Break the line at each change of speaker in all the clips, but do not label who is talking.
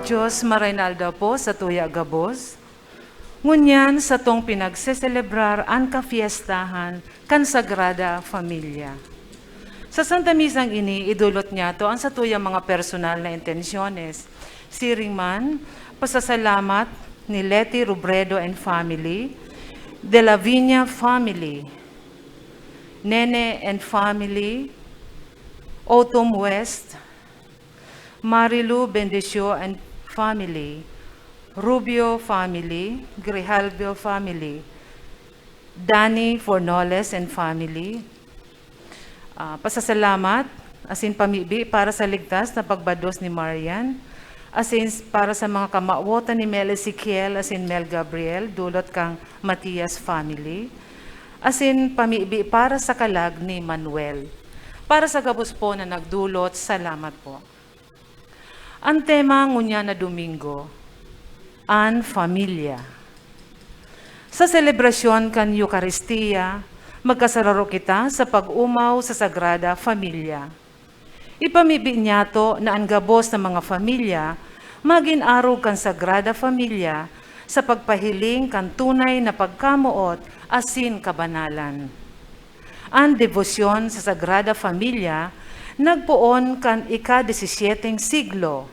Diyos Marinalda po sa tuya gabos, ngunyan sa tong pinagseselebrar ang kafiestahan kan Sagrada Familia. Sa Santa Misang ini, idulot niya to ang sa tuya mga personal na intensyones. Siring man, pasasalamat ni Leti Robredo and family, De La Viña family, Nene and family, Autumn West, Marilu Bendicio and family, Rubio family, Grijalvio family, Danny Fornoles and family. Pasasalamat, asin pamibi para sa ligtas na pagbados ni Marian, asin para sa mga kamawotan ni Mel Ezekiel, asin Mel Gabriel, dulot kang Matias family, asin pamibi para sa kalag ni Manuel. Para sa gabos po na nagdulot, salamat po. Ang tema ngunya na Domingo, an familia. Sa selebrasyon kan Eucharistia, magkasararo kita sa pag-umaw sa Sagrada Familia. Ipamibi niya to na ang gabos ng mga familia, maging-araw kan Sagrada Familia sa pagpahiling kan tunay na pagkamuot asin kabanalan. Ang debosyon sa Sagrada Familia nagpoon kan ika-17 siglo.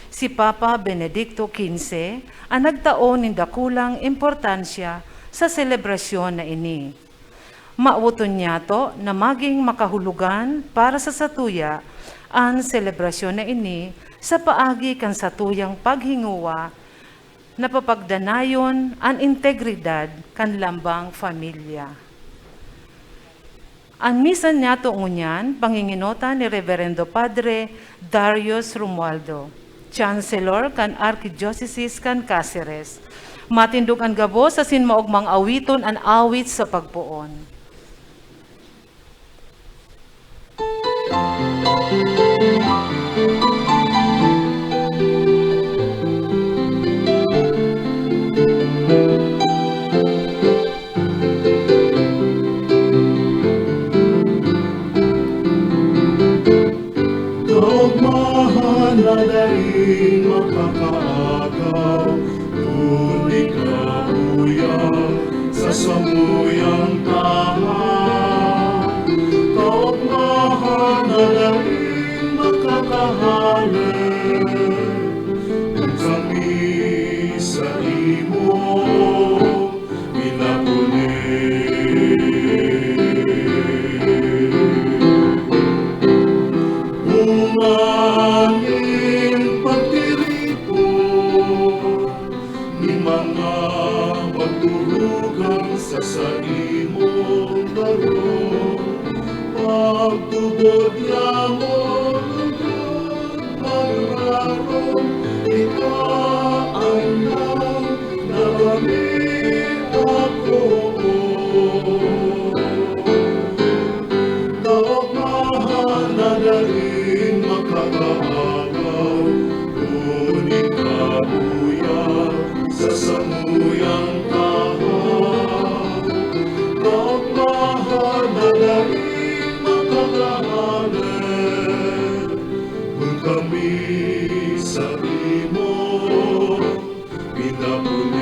Si Papa Benedicto XV ang nagtaon ng dakulang importansya sa selebrasyon na ini. Mauton niya to na maging makahulugan para sa satuya ang selebrasyon na ini sa paagi kan satuyang paghinguwa na papagdanayon ang integridad kan lambang familia. Ang misa niya to ngunyan, panginginota ni Reverendo Padre Darius Romualdo, Chancellor kan Archdiocese kan Cáceres. Matindog ang gabos asin maugmang awiton ang awit sa pagpuon.
Nadaling makakaagaw, tuloy kauyang sa samuyang tahan. Kaugmahan nadaling makakahalan, kung kami sa imo pinapunin. Bungangin pagtiripo ni mga magturugang sa imong daro, pagtubod yamon magrarong ikaalam na kami ako. Kaugmahan na daling makakaagaw, ngunit kabuya sa samuyang tahan. Kaugmahan na daling makakahanan, kung kami sa imo pinapunin.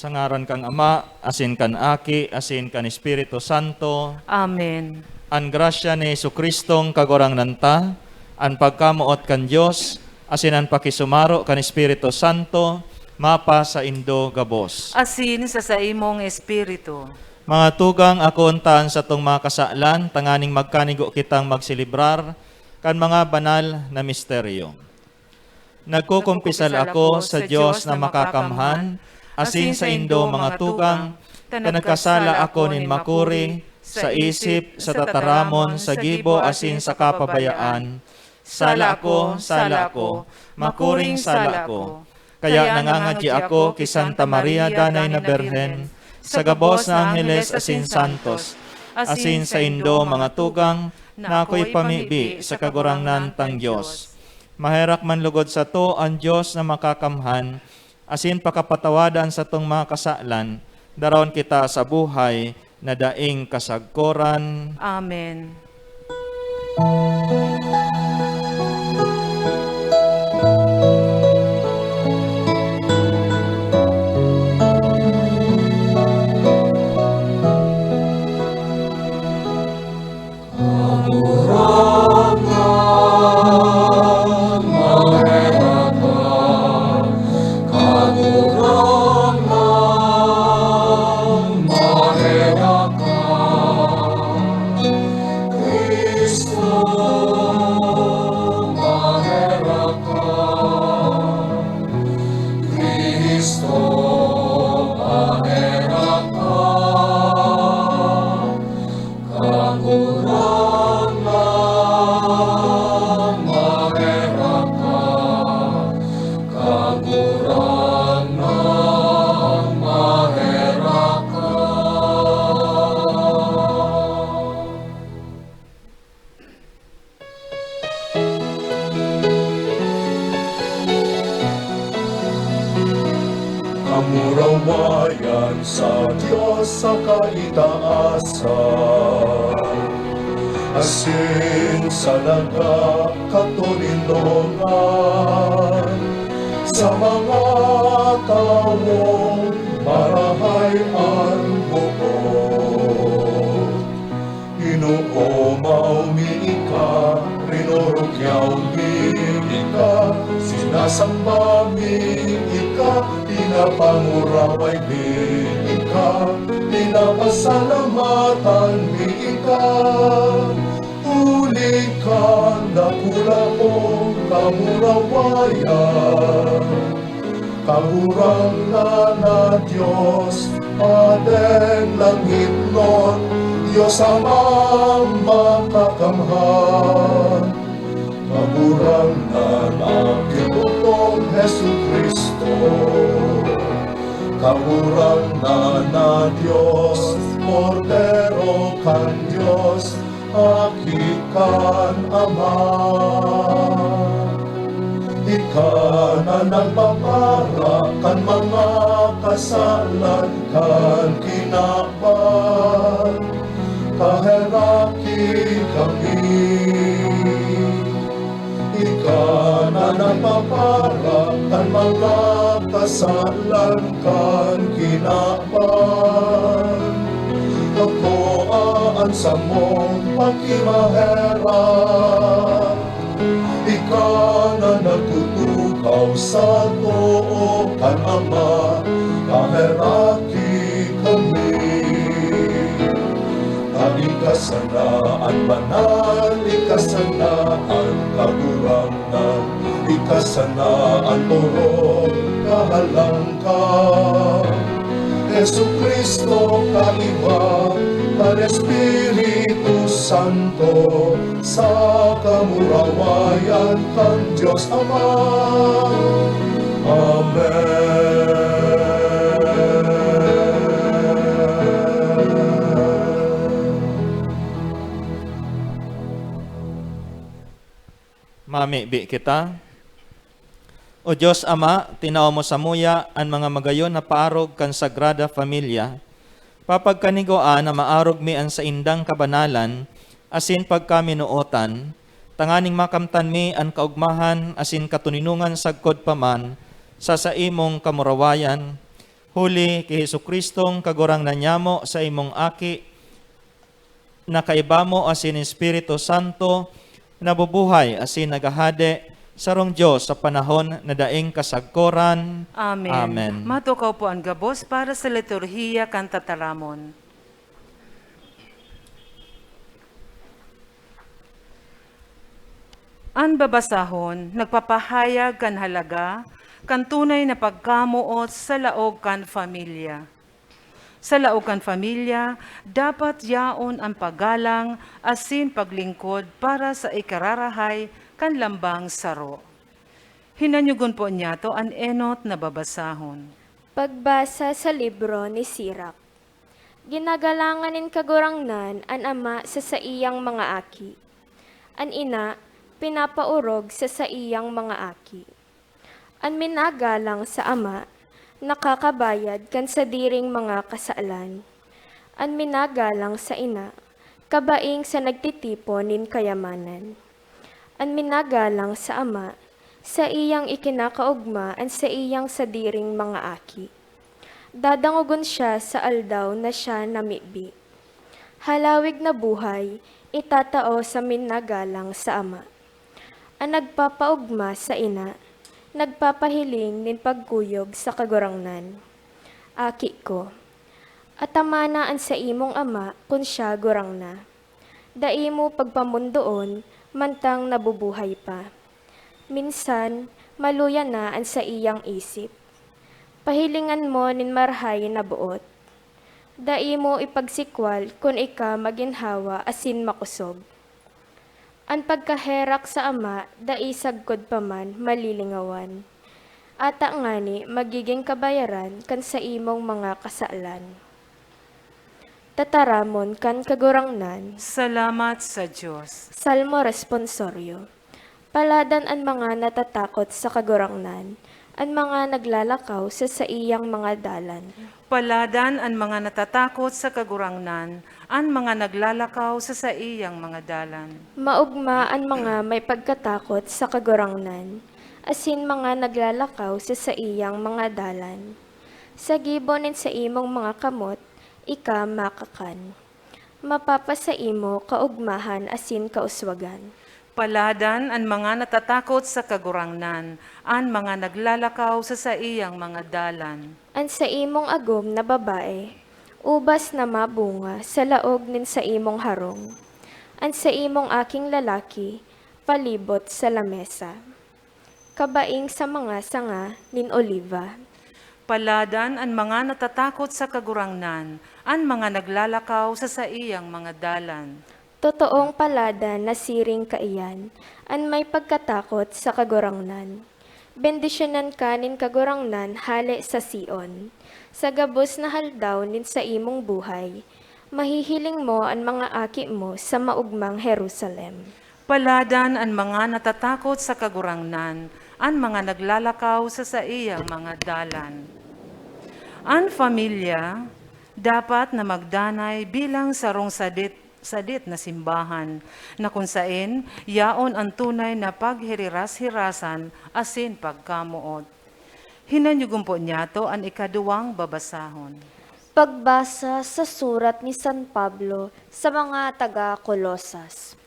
Sa ngaran kang Ama, asin kan Aki, asin kan Espiritu Santo.
Amen.
An grasya ni Jesucristong kagorang nanta, an pagkamuot kan Dios, asin an pakisumaro kan Espiritu Santo, mapa sa indo gabos.
Asin sa imong espiritu.
Mga tugang ako untaan sa tong mga kasaalan, tanganing magkanigo kitang magsilibrar kan mga banal na misteryo. Nagkukumpisal ako sa Dios na makakamhan, asin sa indo mga tugang, nagkasala ako nin makuri, sa isip, sa tataramon, sa gibo, asin sa kapabayaan. Sala ako, makuring sala ako. Kaya nangangadya ako kay Santa Maria Danay na Berhen, sa gabos na Angeles asin Santos, asin sa indo mga tugang, na ako'y pamibi sa kagurangnan tang Diyos. Maherak man lugod sa to ang Diyos na makakamhan, asin pakapatawadan sa tong mga kasalan, daron kita sa buhay, na daing kasagkoran.
Amen.
Kamurawayan sa Diyos sa kaitaasan, asin sa laga katulinongan, sa mga taong marahay ang bukod. Ginoo maumiika, rinorokyaw miika, sinasamba miika, pinapanguraway miika, pinapasalamatan miika. Uli ka na kula o kamurawayan, kahurang na Diyos, Padeng langit nun, Diyos amang makakamhan. Kahurang na kinutong Hesu Kristo, kahurang na Diyos, Cordero kan Diyos, akikan Ama. Ika na nagpapara kan mga kasalan kan kinaban, kaheraki kami. Ika na nagpapara kan mga kasalan kan kinaban, kakoaan sa mong pagkimaherap. Ika na nagtutukaw sa too kan Ama, kaheraki kami. Ikasanaan banal, ikasanaan kagurangan, ikasanaan turong kahalangkan. Jesu Kristo kaiba, kan Espiritu Santo, sa kamurawayan kan Diyos Ama.
Mamibi kita. O Diyos Ama, tinaw mo sa muya ang mga magayon na paarog kan Sagrada Familia, papagkanigoan na maarog mi ang sa indang kabanalan, asin pagkaminuotan, tanganing makamtan mi ang kaugmahan, asin katuninungan sagkod paman, sa imong kamurawayan, huli kay Jesukristong kagurang nanyamo sa imong aki, na kaibamo asin Espiritu Santo, nabubuhay asin nagahade sarong Diyos sa panahon na daing kasagkoran.
Amen.
Amen.
Matukaw po ang gabos para sa liturhiya kan tataramon. Ang babasahon, nagpapahayag kan halaga, kan tunay na pagkamuot sa laog kan pamilya. Sa laog kan pamilya, dapat yaon ang paggalang asin paglingkod para sa ikararahay kan lambang saro. Hinanyugon po niya to ang enot na babasahon.
Pagbasa sa libro ni Sirach. Ginagalanganin kagurangnan an ama sa saiyang mga aki. An ina, pinapaurog sa saiyang mga aki. An minagalang sa ama, nakakabayad kan sa diring mga kasalan. an minagalang sa ina, kabaing sa nagtitipon nin kayamanan. An minagalang sa ama, sa iyang ikinakaugma an sa iyang sadiring mga aki. Dadangugon siya sa aldaw na siya namibi. Halawig na buhay, itatao sa minagalang sa ama. Ang nagpapaugma sa ina, nagpapahiling nin pagkuyog sa kagurangnan. Aki ko, atamanaan sa imong ama kun siya gurang na. Daimo pagpamundoon, mantang nabubuhay pa. Minsan, maluya na ang sa iyang isip. Pahilingan mo nin marhay na buot. Daimo ipagsikwal kun ika maginhawa asin makusog. Ang pagkaherak sa ama, daisagkod pa man malilingawan. Ata ngani magiging kabayaran kan sa imong mga kasalan. Tataramon kan kagurangnan,
Salamat sa Diyos.
Salmo Responsorio. Paladan ang mga natatakot sa kagurangnan, ang mga naglalakaw sa iyang mga dalan.
Paladan ang mga natatakot sa kagurangnan, ang mga naglalakaw sa iyang mga dalan.
Maugma ang mga may pagkatakot sa kagurangnan, asin mga naglalakaw sa iyang mga dalan. Sa gibonin sa imong mga kamot, ika makakan. Mapapasa imo kaugmahan asin kauswagan.
Paladan ang mga natatakot sa kagurangnan, ang mga naglalakaw sa iyang mga dalan.
An sa imong agom na babae, ubas na mabunga sa laog nin sa imong harong. An sa imong aking lalaki, palibot sa lamesa. Kabaing sa mga sanga nin oliva.
Paladan ang mga natatakot sa kagurangnan, ang mga naglalakaw sa iyang mga dalan.
Totoong palada na siring kaiyan, an may pagkatakot sa kagurangnan. Bendisyonan ka nin kagurangnan hale sa Sion. Sa gabos na haldaw nin sa imong buhay, mahihiling mo ang mga aki mo sa maugmang Jerusalem.
Paladan ang mga natatakot sa kagurangnan, ang mga naglalakaw sa iyang mga dalan. Ang pamilya dapat na magdanay bilang sarong sadit na simbahan, na kung sain, yaon ang tunay na paghiriras-hirasan asin pagkamuot. Hinanyugong po niya to ang ikaduwang babasahon.
Pagbasa sa surat ni San Pablo sa mga taga-Kolosas.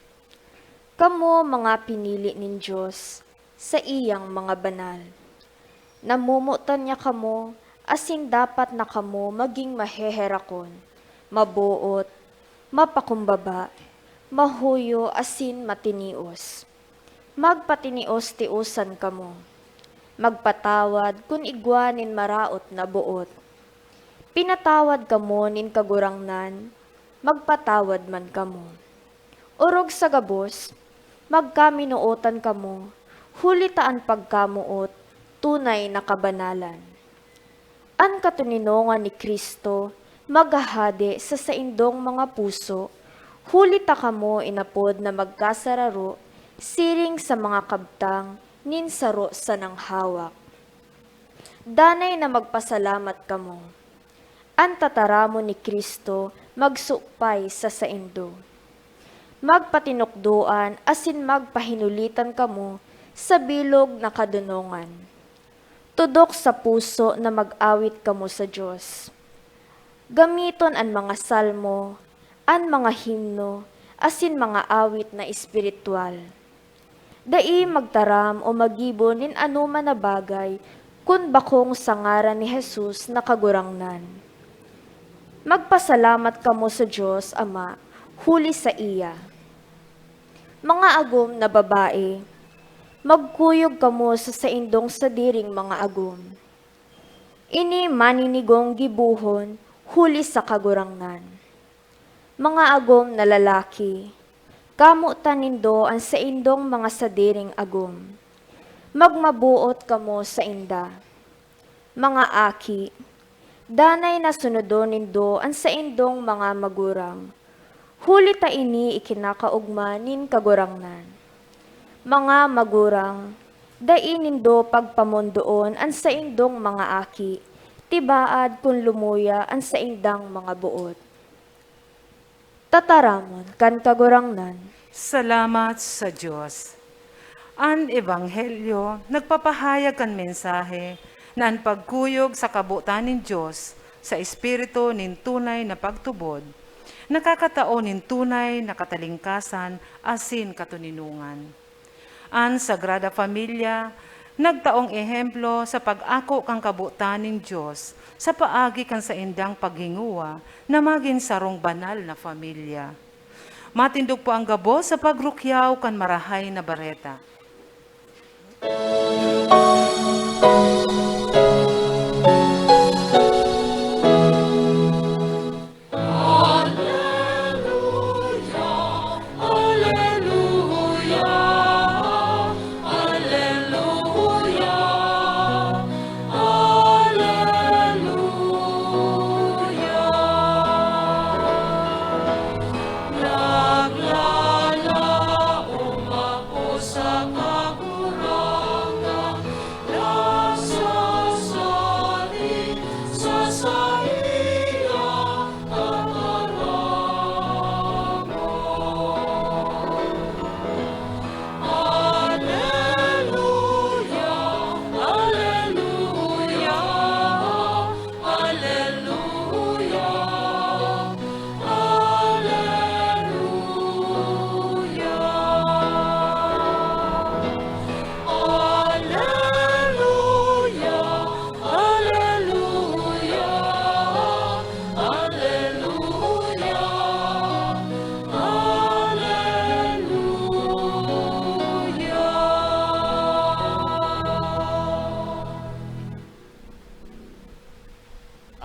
Kamo mga pinili nin Diyos sa iyang mga banal. Namumutan niya kamo, asin dapat na kamo maging maheherakon, mabuot, mapakumbaba, mahuyo asin matinios. Magpatinios-tiusan kamo. Magpatawad kun igwanin maraot na buot. Pinatawad kamo nin kagurangnan, magpatawad man kamo. Urog sa gabos, magkaminuotan kamo, hulitaan pagkamuot, tunay na kabanalan. An katuninongan ni Kristo, maghahade sa saindong mga puso, hulita kamo inapod na magkasararo, siring sa mga kabtang, ninsaro sa nang hawak. Danay na magpasalamat kamo. Ang tataramo ni Kristo, magsupay sa saindo. Magpatinukduan, asin magpahinulitan kamo, sa bilog na kadunongan. Tudok sa puso na mag-awit kamo sa Diyos. Gamiton ang mga salmo, ang mga himno, asin mga awit na espiritual. Dai magtaram o magibon nin anuman na bagay, kun bakong sa ngaran ni Jesus na kagurangnan. Magpasalamat kamo sa Diyos, Ama, huli sa iya. Mga agom na babae, magkuyog kamo sa saindong sadiring mga agom. Ini maninigong gibuhon, huli sa kagurangnan. Mga agom na lalaki, kamo tanindo ang sa indong mga sadiring agom. Magmabuot kamo sa inda. Mga aki, danay na sunodon nindo ang sa indong mga magurang. Huli ta ini ikinakaugma nin kagurangnan. Mga magurang, dai nindo pagpamondoon ang sa indong mga aki, tibaad kung lumuya ang sa indang mga buot. Tataramon kan kagurangnan.
Salamat sa Diyos. Ang Ebanghelyo, nagpapahayag kan mensahe na ang pagkuyog sa kabutan ng Diyos sa espiritu nin tunay na pagtubod, nakakataon nin tunay na katalingkasan asin katuninungan. Ang Sagrada Familia, nagtaong ehemplo sa pag-ako kang kabutan ng Diyos sa paagi kan sa indang paghinguwa na maging sarong banal na familia. Matindog po ang gabo sa pagrukyaw kan marahay na bareta.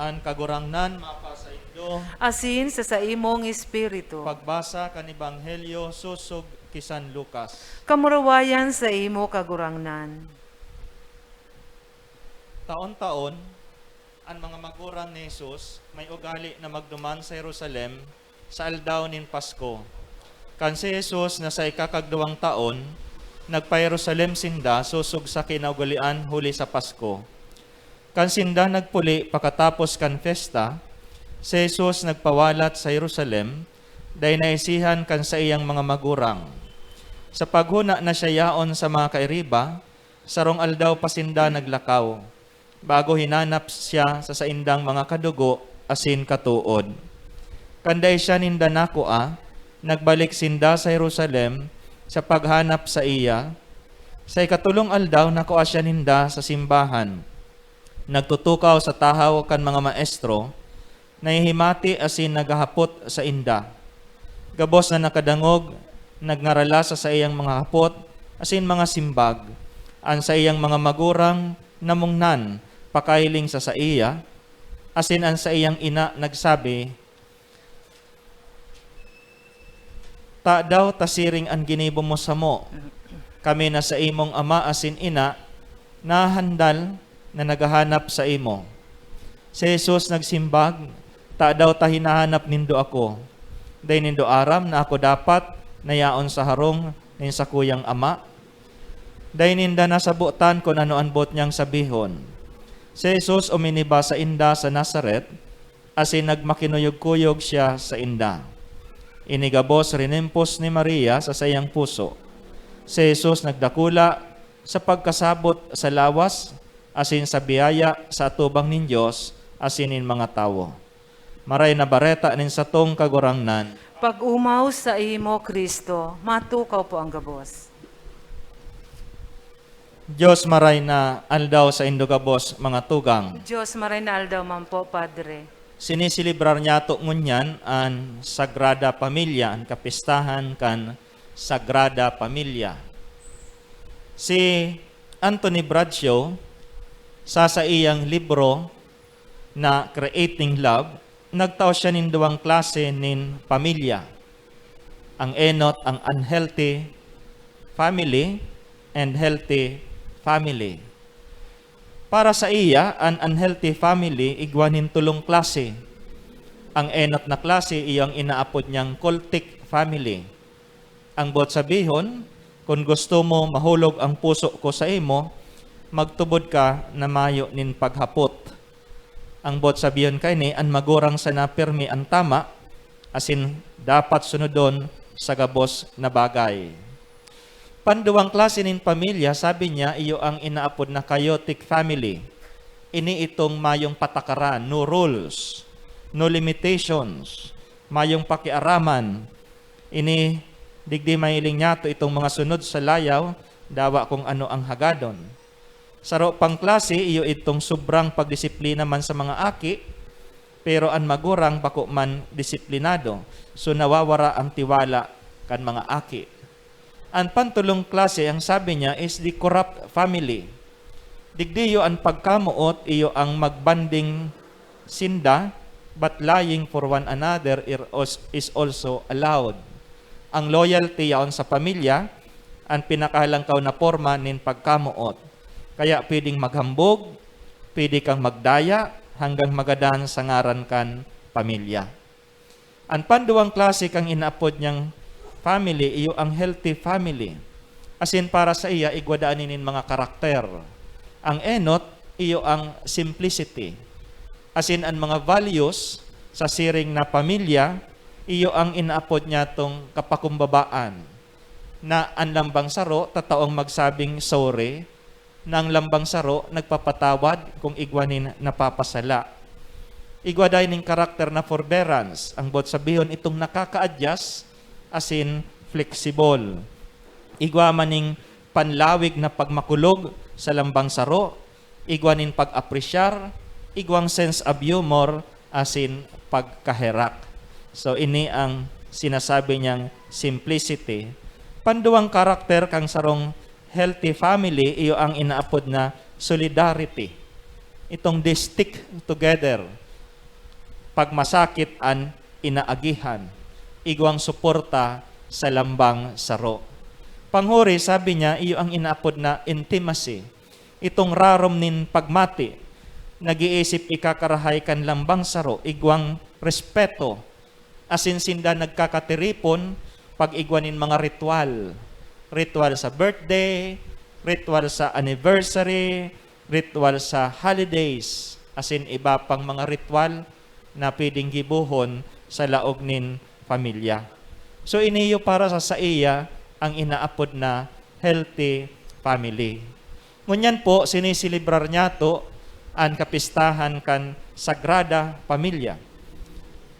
An kagurangnan mapasaindo,
Asin sa imong espiritu,
pagbasa kan Ebanghelyo susog kisan Lucas.
kamurawayan sa imo kagurangnan.
Taon-taon, ang mga magurang ni Jesus may ugali na magduman sa Jerusalem sa aldaw nin Pasko. Kan si Jesus na sa ikakagduwang taon, nagpa-Jerusalem sinda susog sa kinaugalian huli sa Pasko. Kan sinda nagpuli pakatapos kan festa, si Jesus nagpawalat sa Jerusalem, dahil naisihan kan sa iyang mga magurang. Sa paghuna na siya yaon sa mga kairiba, sarong aldaw pa sinda naglakaw, bago hinanap siya sa saindang mga kadugo asin katuod. Kanday siya ninda nakoa, nagbalik sinda sa Jerusalem sa paghanap sa iya. Sa ikatulong aldaw nakoa siya ninda sa simbahan. Nagtutukaw sa tahaw kan mga maestro, nahihimati asin naghahapot sa inda. Gabos na nakadangog, nagngarala sa iyang mga hapot, asin mga simbag. An sa iyang mga magurang namungnan, pakailing sa iya, asin an sa iyang ina nagsabi, "Ta daw tasiring an ginibo mo sa mo, kami na sa imong ama asin ina, nahandal na nagahanap sa imo." Si Jesus nagsimbag, "Ta daw ta hinahanap nindo ako, day nindo aram na ako dapat nayaon sa harong nin sa kuyang ama. Day ninda nasabutan kung ano ang bot niyang sabihon." Si Jesus uminiba sa inda sa Nazaret, asin nagmakinuyog-kuyog siya sa inda. Inigabos rinimpos ni Maria sa sayang puso. Si Jesus nagdakula sa pagkasabot sa lawas, asin sa biyaya sa atubang nin Diyos, asin nin mga tawo. Maray na bareta nin satong kagurangnan.
Pag umaw sa imo, Kristo, matukaw po ang gabos.
Diyos maray na aldaw sa indugabos mga tugang.
Diyos maray na aldaw man po, Padre.
Sinisilibrar niya to ngunyan ang Sagrada Pamilya, ang kapistahan kan Sagrada Pamilya. Si Anthony Bradshaw, sa iyang libro na Creating Love, nagtao siya nin duwang klase nin pamilya. Ang enot, ang unhealthy family and healthy family. Para sa iya, an unhealthy family, igwanin tulong klase. Ang enot na klase, iyang inaapod niyang cultic family. Ang bot sabihon, kung gusto mo mahulog ang puso ko sa imo, magtubod ka na mayo nin paghapot. Ang bot sabihon kay ni, an magurang sa napirmi ang tama, asin dapat sunodon sa gabos na bagay. Panduwang klase nin pamilya, sabi niya, iyo ang inaapod na chaotic family. Ini itong mayong patakaran, no rules, no limitations, mayong pakiaraman. Ini digdi mailing niya to itong mga sunod sa layaw, dawa kung ano ang hagadon. Saro pang klase, iyo itong sobrang pagdisiplina man sa mga aki, pero ang magurang bako man disiplinado, so nawawara ang tiwala kan mga aki. Ang pantulong klase, ang sabi niya, is the corrupt family. Digdiyo ang pagkamuot, iyo ang magbanding sinda, but lying for one another is also allowed. Ang loyalty yaon sa pamilya, ang pinakalangkaw na forma nin pagkamuot. Kaya pwedeng maghambog, pwede kang magdaya, hanggang magadan sa ngaran kan pamilya. Ang panduwang klase kang inaapod niyang family, iyo ang healthy family. Asin para sa iya, igwadaan inin mga karakter. Ang enot, iyo ang simplicity. Asin ang mga values sa siring na pamilya, iyo ang inaapod niya tong kapakumbabaan. Na ang lambang saro, tataong magsabing sorry, na ang lambang saro, nagpapatawad kung igwanin napapasala. Igwaday ning karakter na forbearance, ang bot sabihon itong nakaka-adjust, asin flexible. Igwa maning panlawig na pagmakulog sa lambang saro, igwanin pag-apresyar, igwang sense of humor, asin pagkaherak. So ini ang sinasabi niyang simplicity. Panduwang karakter kang sarong healthy family, iyo ang inaapod na solidarity. Itong they stick together. Pag masakit an inaagihan, igwang suporta sa lambang saro. Panghuri, sabi niya, iyo ang inaapod na intimacy. Itong rarom nin pagmati, nag-iisip ikakarahay kan lambang saro, igwang respeto, asin sinda nagkakatiripon, pag igwanin mga ritual. Ritual sa birthday, ritual sa anniversary, ritual sa holidays, asin iba pang mga ritual na pwedeng gibuhon sa laog nin pamilya. So iniyo para sa iya ang inaapod na healthy family. Ngunyan po, sinisilibrar niya to ang kapistahan kan Sagrada Pamilya.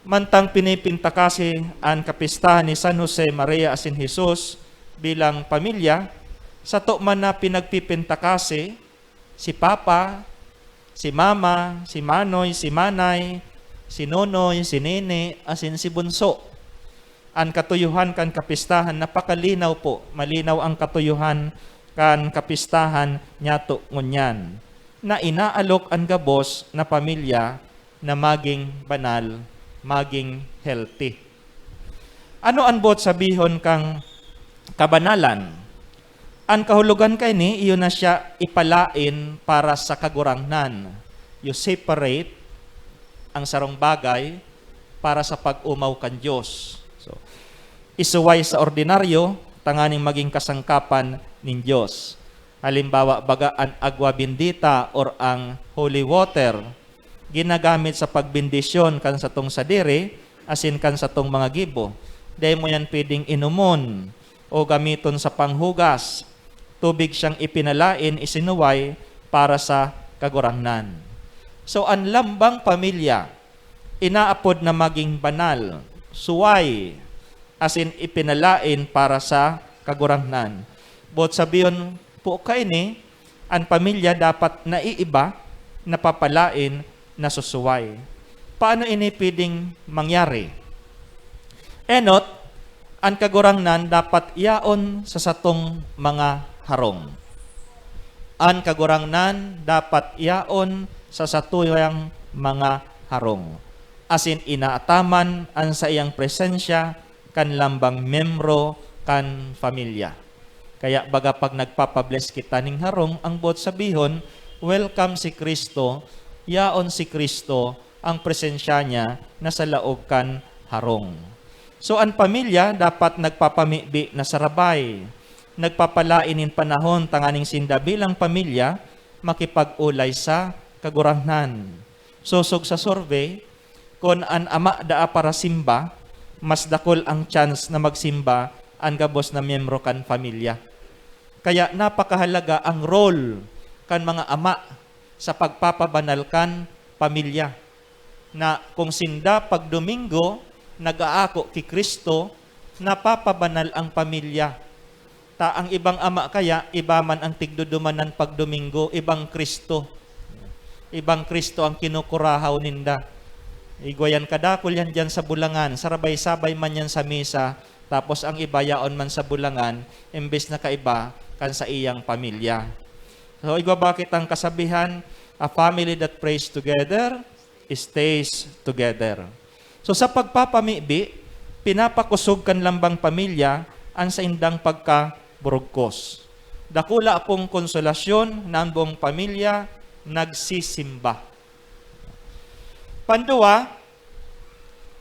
Mantang pinipinta kasi ang kapistahan ni San Jose Maria asin Jesus bilang pamilya, sa to man na pinagpipinta kasi si Papa, si Mama, si Manoy, si Manay, si Nonoy, si Nene, asin si Bunso. Ang katuyuhan kan kapistahan, napakalinaw po, malinaw ang katuyuhan kan kapistahan nyato ngunyan, na inaalok ang gabos na pamilya na maging banal, maging healthy. Ano ang bot sabihon kang kabanalan? Ang kahulugan kay ni, iyon na siya ipalain para sa kagurangnan. You separate ang sarong bagay para sa pag-umaw kan Diyos. So, isuway sa ordinaryo, tanganing maging kasangkapan nin Diyos. Halimbawa, baga ang agwa bendita or ang holy water, ginagamit sa pagbindisyon kan sa tong sadiri, asin kan sa tong mga gibo. Dahil mo yan pwedeng inumon o gamiton sa panghugas. Tubig siyang ipinalain, isinuway para sa kagurangnan. So, ang lambang pamilya, inaapod na maging banal, suway, asin ipinalain para sa kagurangnan. Bot sabiyon po kay ni, ang pamilya dapat naiiba, napapalain, nasusuway. Paano ini pwedeng mangyari? Enot, ang kagurangnan dapat yaon sa satong mga harong. Ang kagurangnan dapat yaon sa satuyang mga harong. Asin inaataman ang sa iyang presensya kan lambang membro kan pamilya. Kaya baga pag nagpapabless kita ning harong, ang bot sabihon, welcome si Kristo, yaon si Kristo, ang presensya niya na sa laog kan harong. So ang pamilya dapat nagpapamibi na sarabay, nagpapalainin panahon tanganing sinda bilang pamilya, makipag-ulay sa kagurangnan. Susog sa survey, kung an ama daa para simba, mas dakol ang chance na magsimba ang gabos na miyembro kan pamilya. Kaya napakahalaga ang role kan mga ama sa pagpapabanal kan pamilya. Na kung sinda pag Domingo, nag-aako kay Kristo, napapabanal ang pamilya. Ta ang ibang ama kaya, iba man ang tigdudumanan pag Domingo, ibang Kristo. Ibang Kristo ang kinukurahaw ninda. Igwayan kadakol yan dyan sa bulangan, sarabay-sabay man yan sa misa, tapos ang iba yaon man sa bulangan, imbes na kaiba kan sa iyang pamilya. So igwa bakit ang kasabihan, a family that prays together, stays together. So sa pagpapamibi, pinapakusog kan lambang pamilya ang sa indang pagkaburugkos. Dakula akong konsolasyon na ang buong pamilya nagsisimba. Pandua,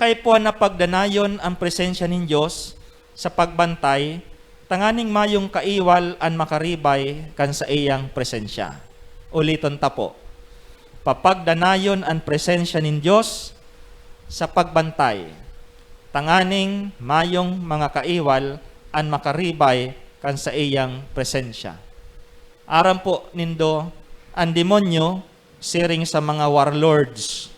kay po na pagdanayon ang presensya ng Diyos sa pagbantay, tanganing mayong kaiwal an makaribay kan sa iyang presensya. Uliton ta po. Papagdanayon ang presensya ng Diyos sa pagbantay, tanganing mayong mga kaiwal an makaribay kan sa iyang presensya. Aram po nindo, ang demonyo siring sa mga warlords,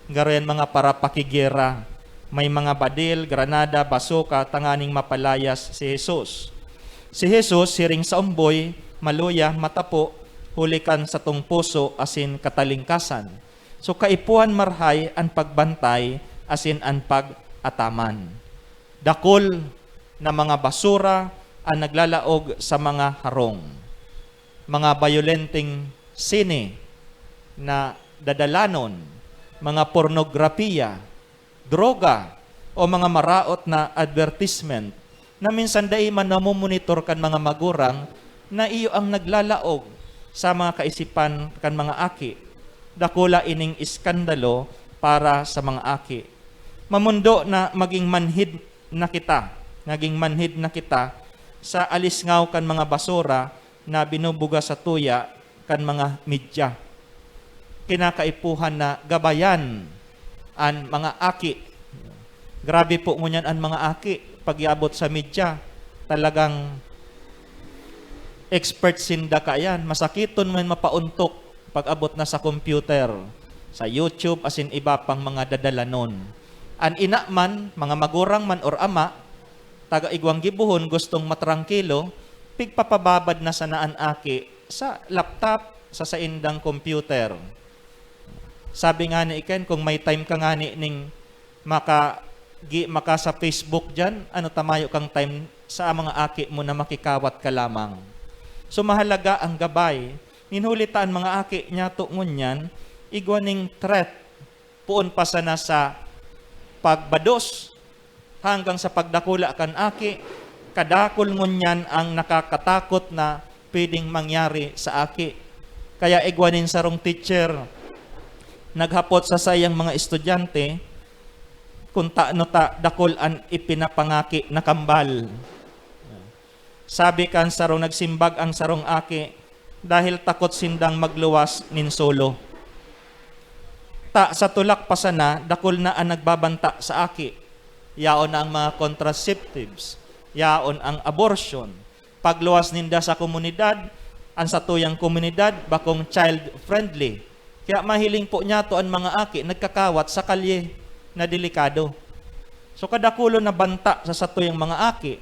garayan mga parapakigera, may mga badil, granada, basuka, tanganing mapalayas si Jesus. Si Jesus, siring sa umboy, maluya, matapo, hulikan sa tung puso, asin katalingkasan. So kaipuan marhay ang pagbantay, asin ang pag-ataman. Dakol na mga basura ang naglalaog sa mga harong. Mga violenting sine na dadalanon, mga pornografiya, droga, o mga maraot na advertisement na minsan dai man namumonitor kan mga magurang na iyo ang naglalaog sa mga kaisipan kan mga aki. Dakula ining iskandalo para sa mga aki. Mamundo na maging manhid na kita sa alisngaw kan mga basura na binubuga sa tuya kan mga media. Kinakaipuhan na gabayan ang mga aki. Grabe po ngunyan ang mga aki pag-iabot sa media. Talagang expert sinda kayan. Masakiton man mapauntok pag-abot na sa computer, sa YouTube, asin iba pang mga dadalanon. An ina man, mga magurang man or ama, taga-igwang gibuhon, gustong matrangkilo, pigpapababad na sa naan aki sa laptop, sa saindang computer. Sabi nga ni Iken, kung may time ka nga ni ning maka sa Facebook dyan, ano tamayo kang time sa mga aki mo na makikawat ka lamang. So mahalaga ang gabay. Ninhulitaan mga aki niya to ngunyan, igwaning threat, puon pa sana sa pagbados, hanggang sa pagdakula kan aki, kadakol ngunyan ang nakakatakot na pwedeng mangyari sa aki. Kaya igwanin sarong teacher, naghapot sa sayang mga estudyante, kung taano ta dakol an ipinapangaki na kambal. Sabi kan sarong nagsimbag ang sarong aki, dahil takot sindang magluwas nin solo. Ta sa tulak pa sana, dakol na ang nagbabanta sa aki. Yaon ang mga contraceptives, yaon ang abortion. Pagluwas ninda sa komunidad, ang satuyang komunidad, bakong child-friendly. Kaya mahiling po niya to ang mga aki, nagkakawat sa kalye na delikado. So kadakulo na banta sa satuyang mga aki,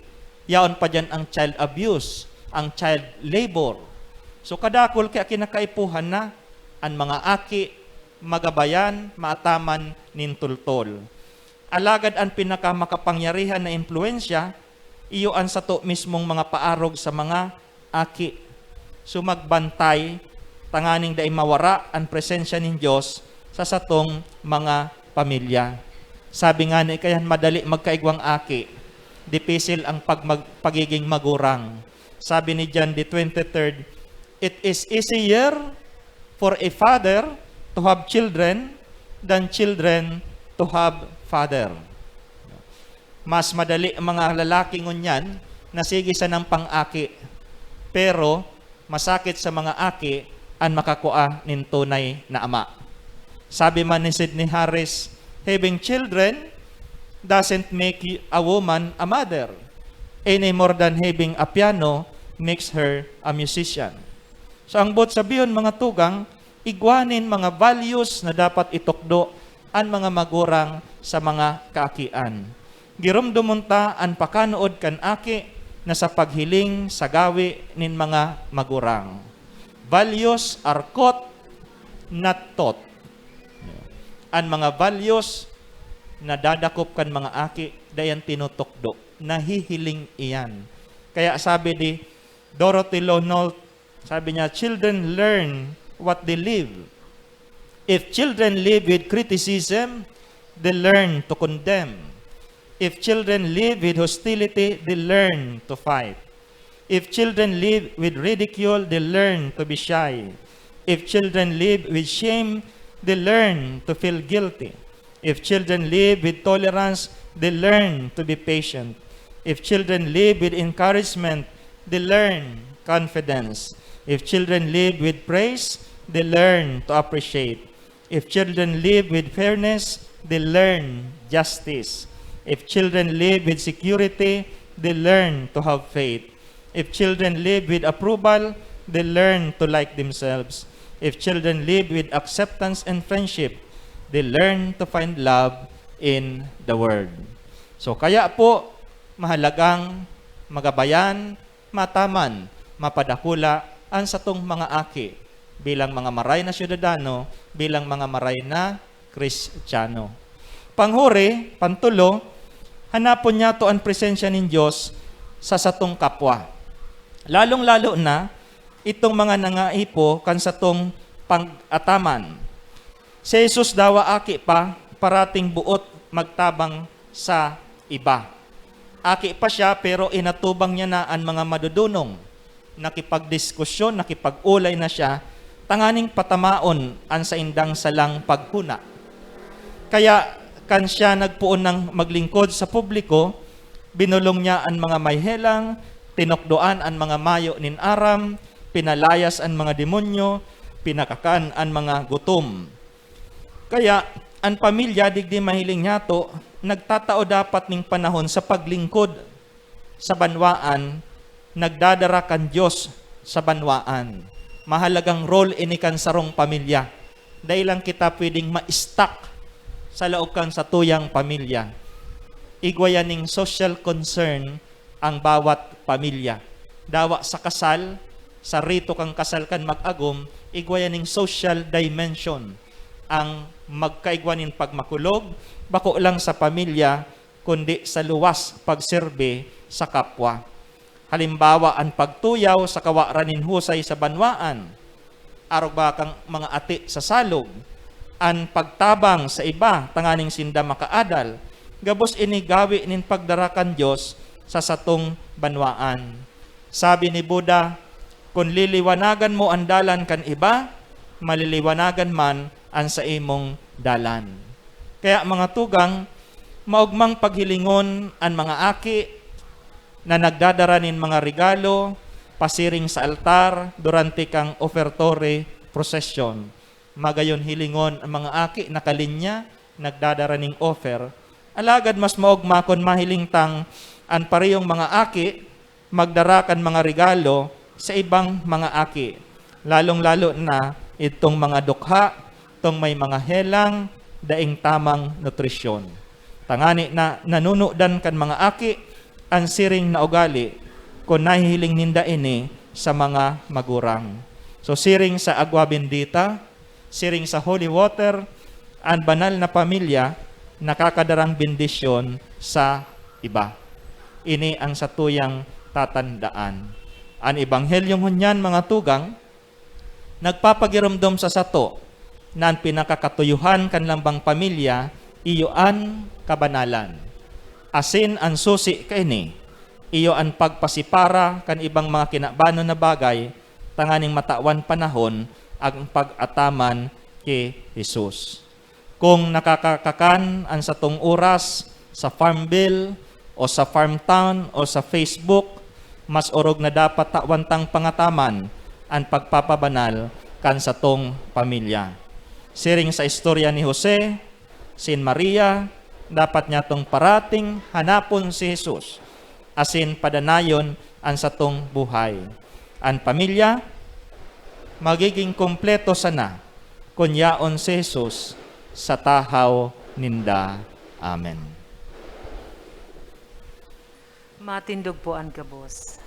yaon pa dyan ang child abuse, ang child labor. So kadakol kaya kinakaipuhan na ang mga aki, magabayan, maataman, nintultol. Alagad ang pinakamakapangyarihan na impluensya, iyo ang sato mismong mga paarog sa mga aki. So magbantay, tanganing daing mawara ang presensya ng Diyos sa satong mga pamilya. Sabi nga ni kayan madali magkaigwang aki, dipisil ang pagiging magurang. Sabi ni John the 23rd, it is easier for a father to have children than children to have father. Mas madali ang mga lalaki ngunyan na sige sa ng pang-aki, pero masakit sa mga aki ang makakua nin tunay na ama. Sabi man ni Sidney Harris, having children doesn't make a woman a mother, any more than having a piano makes her a musician. So ang bot sabiyon mga tugang, igwanin mga values na dapat itukdo ang mga magurang sa mga kaakian. Girumdumunta ang pakanood kan aki na sa paghiling sa gawi nin mga magurang. Values are caught, not taught. Ang mga values na dadakop kan mga aki, dayan tinutukdo. Nahihiling iyan. Kaya sabi di Dorothy Lonolt, sabi niya, children learn what they live. If children live with criticism, they learn to condemn. If children live with hostility, they learn to fight. If children live with ridicule, they learn to be shy. If children live with shame, they learn to feel guilty. If children live with tolerance, they learn to be patient. If children live with encouragement, they learn confidence. If children live with praise, they learn to appreciate. If children live with fairness, they learn justice. If children live with security, they learn to have faith. If children live with approval, they learn to like themselves. If children live with acceptance and friendship, they learn to find love in the Word. So kaya po, mahalagang magabayan, mataman, mapadakula ang satong mga aki bilang mga maray na syudadano, bilang mga maray na Kristiyano. Panghuri, pantulo, hanapon niya to ang presensya ng Diyos sa satong kapwa. Lalong-lalo na, itong mga nangaipo kan satong pang-ataman. Si Jesus dawa aki pa, parating buot magtabang sa iba. Aki pa siya, pero inatubang niya na ang mga madudunong. Nakipagdiskusyon, nakipag-ulay na siya, tanganing patamaon ang sa indang salang paghuna. Kaya kan siya nagpuon ng maglingkod sa publiko, binulong niya ang mga mayhelang, tinokdoan ang mga mayo nin aram, pinalayas ang mga demonyo, pinakakan ang mga gutom. Kaya ang pamilya digdi mahiling niya to, nagtatao dapat ning panahon sa paglingkod sa banwaan, nagdadara kan Diyos sa banwaan. Mahalagang role inikan sarong pamilya. Dahil lang kita pwedeng ma-stuck sa loob kan sa tuyang pamilya. Igwayaning social concern ang bawat pamilya. Dawa sa kasal, sa rito kang kasal kan mag-agom, igwayaning social dimension ang magkaigwanin pagmakulog, bako lang sa pamilya, kundi sa luwas pagserbe sa kapwa. Halimbawa, ang pagtuyaw sa kawaranin husay sa banwaan, arog ba kang mga ati sa salog, ang pagtabang sa iba, tanganing sinda makaadal, gabos inigawi nin pagdarakan Diyos sa satong banwaan. Sabi ni Buddha, kung liliwanagan mo ang dalan kan iba, maliliwanagan man ang sa imong dalan. Kaya mga tugang, maugmang paghilingon ang mga aki na nagdadara nin mga regalo, pasiring sa altar, durante kang ofertore procession. Magayon hilingon ang mga aki na kalinya, nagdadara ning offer. Alagad mas maugma kon mahiling tang ang parehong mga aki, magdarakan mga regalo sa ibang mga aki. Lalong-lalo na itong mga dukha, itong may mga helang, daing tamang nutrisyon. Tangani na nanunudan kan mga aki, ang siring na ugali, kung nahihiling ninda ini sa mga magurang. So siring sa agwa bendita, siring sa holy water, ang banal na pamilya, nakakadarang bendisyon sa iba. Ini ang satuyang tatandaan. Ang ebanghelyong hunyan mga tugang, nagpapagiramdom sa sato, na ang pinakakatuyuhan kanlambang pamilya, iyoan kabanalan. Asin ang susi kaini, iyo ang pagpasipara kan ibang mga kinabano na bagay, tanganing matawan panahon, ang pag-ataman kay Jesus. Kung nakakakakan ang satong oras sa farm bill, o sa farm town, o sa Facebook, mas orog na dapat tawantang pangataman ang pagpapabanal kan satong pamilya. Siring sa istorya ni Jose, sin Maria, dapat niya tong parating hanapon si Jesus, asin padanayon ang satong buhay. Ang pamilya, magiging kompleto sana, kunyaon si Jesus sa tahaw ninda. Amen.
Matindog po ang gabos.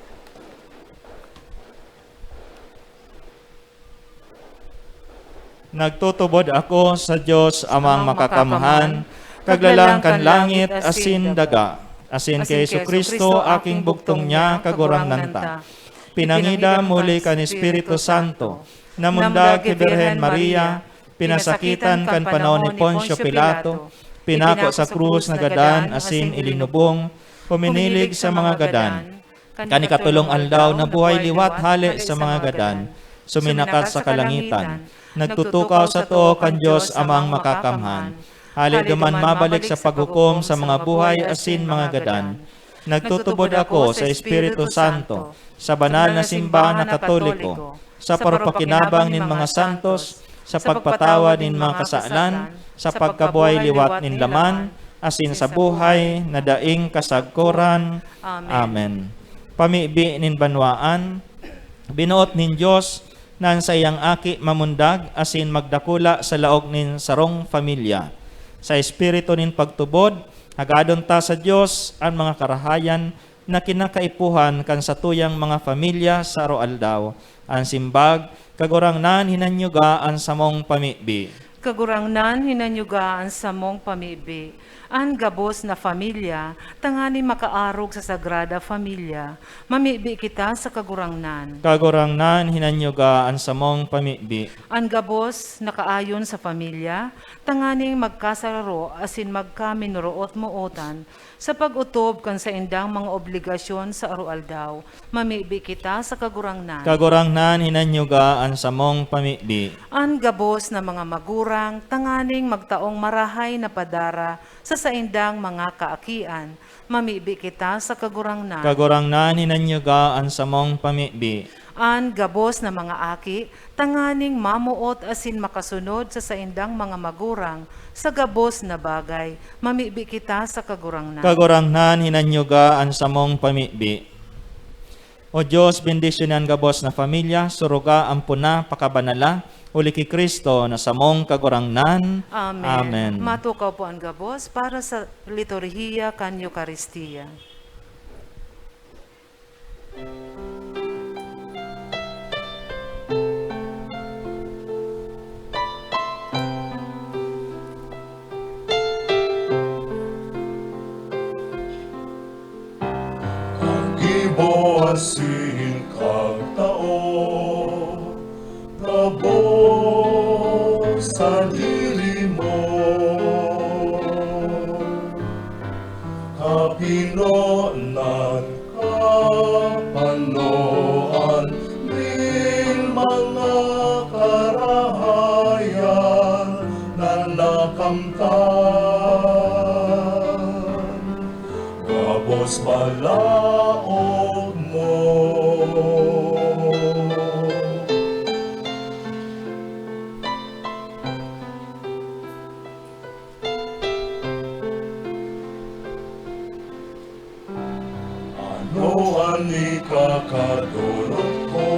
Nagtutubod ako sa Diyos amang makakamahan, kaglalang kan langit asin daga, asin kay Jesucristo aking bugtong niya kagurang nanta. Pinangida muli kan Espiritu Santo, namundag kay Birhen Maria, pinasakitan kan panahon ni Poncio Pilato, pinako sa krus na gadan asin ilinubong, puminilig sa mga gadan, kanikatulong aldaw na buhay liwat hali sa mga gadan, suminakat sa kalangitan, nagtutukaw sa to kan Diyos amang makakamhan, hali duman mabalik sa paghukom sa mga buhay asin mga gadan. Nagtutubod ako sa Espiritu Santo, sa banal na simbahan na Katoliko, sa parupakinabang nin mga santos, sa pagpatawa nin mga kasalan, sa pagkabuhay liwat nin laman, asin sa buhay na daing kasagkoran. Amen. Pamibi nin banwaan, binuot nin Diyos, nan sa iyang aki mamundag, asin magdakula sa laog nin sarong familia. Sa Espiritu nin pagtubod, hagadon ta sa Diyos ang mga karahayan na kinakaipuhan kan sa tuyang mga familia sa aroaldaw. Ang simbag, kagurang nan hinanyuga ang samong pamibi.
Kagurang nan hinanyugaan sa mong pamibi. Ang gabos na familia, tangani makaarog sa Sagrada Familia. Mamibi kita sa kagurang nan.
Kagurang nan hinanyuga ang samong pamibi.
Ang gabos na kaayon sa pamilya, tanganing magkasararo asin magkaminuroot mootan sa pag-utob kan sa indang mga obligasyon sa arualdaw. Mamibi kita sa kagurang nan.
Kagurang nan hinanyuga ang samong pamibi.
Ang gabos na mga magurang, tanganing magtaong marahay na padara sa saindang mga kaakian. Mamibi kita sa kagurang nan.
Kagurang nan hinanyuga ang samong pamibi.
An gabos na mga aki, tanganing mamuot asin makasunod sa saindang mga magurang sa gabos na bagay. Mamibi kita sa kagurang nan.
Kagurang nan hinanyuga ang samong pamibi. O Diyos, bendisyonan gabos na familia, suruga ang puna pakabanala, uli ki Kristo na samong kagurang nan.
Amen.
Amen.
Matukaw po ang gabos para sa liturhiya kan Eucharistia.
Asin kagtao, Prabo sa diri mo. Kapinonan kapanoan, din mga karahayan na nakamtan. Gabos malaog mo. Ano ang ikakadulot ko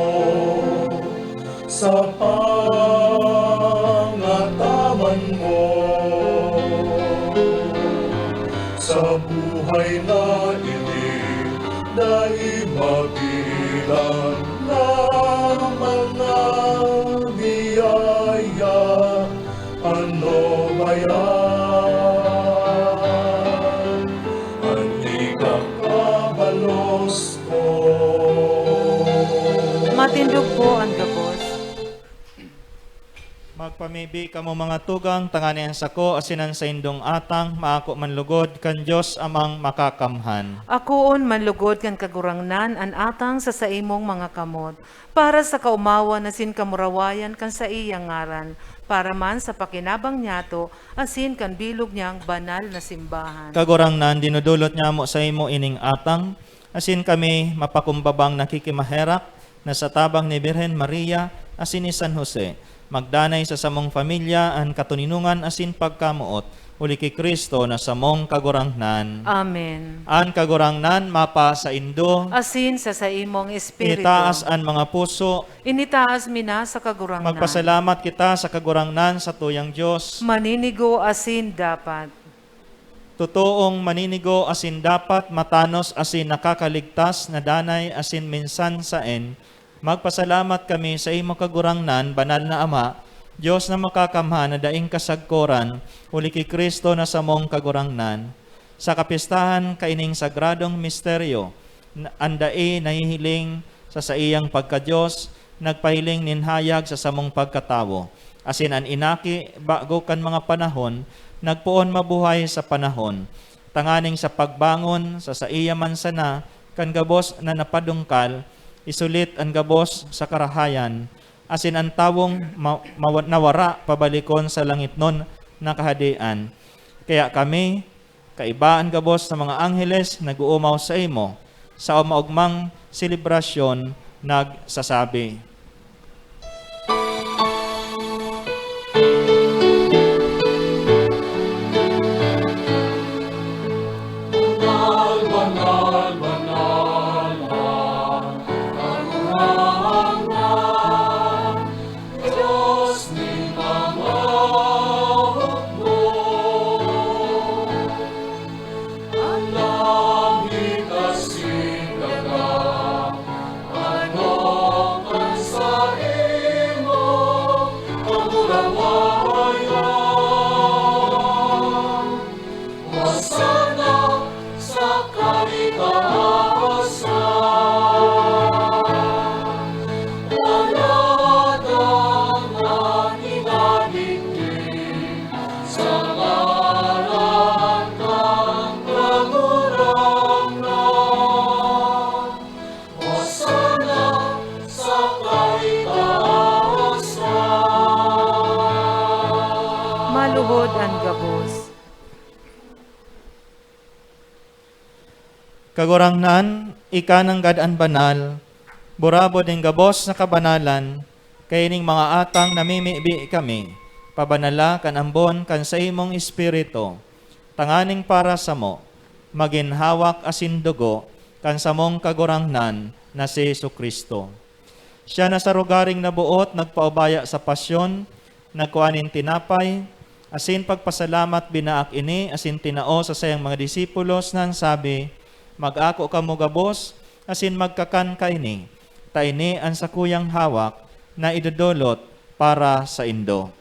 sa pangataman mo? Sa buhay na dahil mabilang na mga biyaya, ano ba yan? Ang ikakabalos ko.
Matindog po ang gabos.
Magpamibi kamo mga tugang, tanganian sako, asinan sa indong atang, maako manlugod, kan Diyos amang makakamhan.
Akoon manlugod kan kagurangnan an atang sa saimong mga kamot, para sa kaumawa na sin kamurawayan kan sa iyang ngaran, para man sa pakinabang niyato, asin kan bilog niyang banal na simbahan.
Kagurangnan, dinudulot niya mo sa imo ining atang, asin kami mapakumbabang nakikimaherak, na sa tabang ni Birhen Maria, asin ni San Jose, magdanay sa samong pamilya an katuninungan asin pagkamuot uli kay Kristo na samong kagurangnan.
Amen.
An kagurangnan mapa sa indo,
Asin sa imong espiritu.
initaas an mga puso,
Initaas mina sa kagurangnan.
magpasalamat kita sa kagurangnan sa tuyang Diyos.
Maninigo asin dapat.
Totoong maninigo asin dapat matanos asin nakakaligtas na danay asin minsan saen. Magpasalamat kami sa imo kagurangnan, banal na Ama, Diyos na makakamha na daing kasagkoran, uli kay Kristo na samong kagurangnan. Sa kapistahan kaining sagradong misteryo, andai nahihiling sa iyang pagka-Diyos, nagpahiling ninhayag sa samong pagkatawo. Asin an inaki, bago kan mga panahon, nagpuon mabuhay sa panahon. Tanganing sa pagbangon, sa iya man sana, kan gabos na napadungkal, isulit ang gabos sa karahayan, asin ang tawong nawara pabalikon sa langit nun na kahadian. Kaya kami, kaibaan gabos sa mga angheles, nag-uumaw sa imo, sa umaugmang selebrasyon, nagsasabi.
Banal, banal, banal, kagurangnan, Diyos ni mamahukmo. Ang langit asin daga, ano man sa imo, kamurawayan. Wasana sa kalikasan, wala daman inalingin sa ngalan kang kagurangnan. Wasana sa kalikasan.
Maluhod ang gabos.
Kagurangnan, ikanang gadaan banal, burabo din gabos na kabanalan, kaining mga atang namimibi kami, pabanala kan ambon kan sa imong espiritu, tanganing para sa mo, maginhawak asin dugo, kan sa mong kagurangnan na si Jesucristo. Siya na sa rugaring nabuot, nagpaubaya sa pasyon, nagkuanin tinapay, asin pagpasalamat binaak ini, asin tinao sa sayang mga disipulos nan sabi, mag-ako ka mo gabos, asin magkakan kaini, taini ang sakuyang hawak na idudulot para sa indo.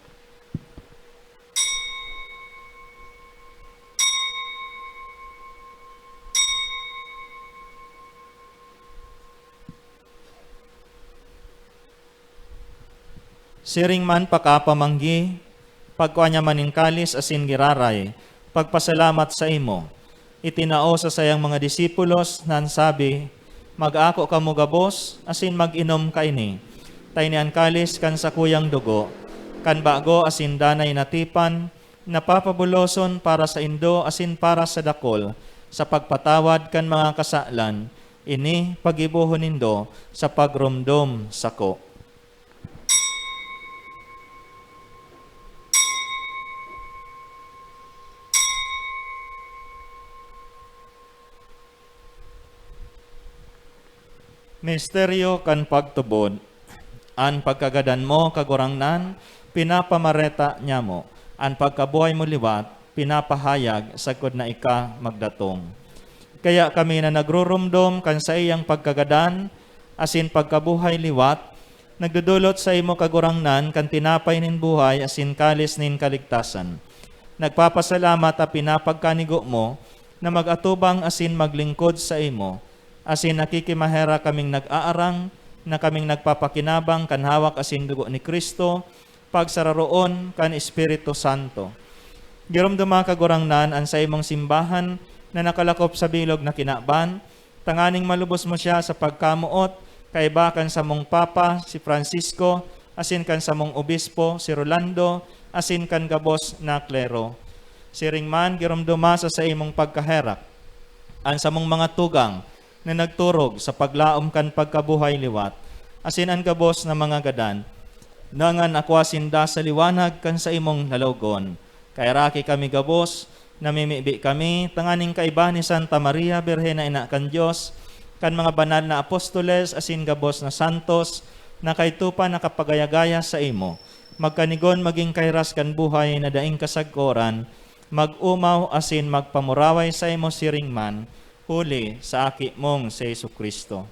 Siring man pakapamanggi, pagkuanya maning kalis asin giraray, pagpasalamat sa imo. Itinao sa sayang mga disipulos nan sabi, mag-ako ka mo gabos, asin mag-inom kaini. Taynian kalis kan sa kuyang dugo, kan bago asin danay natipan, napapabuloson para sa indo asin para sa dakol, sa pagpatawad kan mga kasalan, ini pagibuhon nindo sa pagrumdom sako. Misteryo kan pagtubod, an pagkagadan mo kagurangnan, pinapamareta niya mo, an pagkabuhay mo liwat, pinapahayag sagod na ika magdatong. Kaya kami na nagrurumdom kan sa iyang pagkagadan, asin pagkabuhay liwat, nagdudulot sa imo kagurangnan kan tinapay nin buhay asin kalis nin kaligtasan. Nagpapasalamat a pinapagkanigo mo na magatubang asin maglingkod sa imo, asin nakikimahera kaming nag-aarang, na kaming nagpapakinabang kan hawak asin dugo ni Kristo, pagsararoon kan Espiritu Santo. Girumduma kagurangnan an sa imong simbahan na nakalakop sa bilog na kinaban, tanganing malubos mo siya sa pagkamuot, kaiba kan sa mong Papa, si Francisco, asin kan sa mong Obispo, si Rolando, asin kan gabos na klero. Siring man, girumduma sa imong pagkaherak, an sa mong mga tugang, na nagturog sa paglaom kan pagkabuhay liwat, asin ang gabos na mga gadan, nangan akwasinda sa liwanag kan sa imong lalogon. Kay raki kami gabos, namimibi kami, tanganing kaiba ni Santa Maria, Birhen na ina kan Diyos, kan mga banal na apostoles, asin gabos na santos, na kay tupa nakapagayagaya sa imo. Magkanigon maging kairas kan buhay na daing kasagkoran, mag-umaw asin magpamuraway sa imo siringman, huli sa aki mong sa Jesucristo.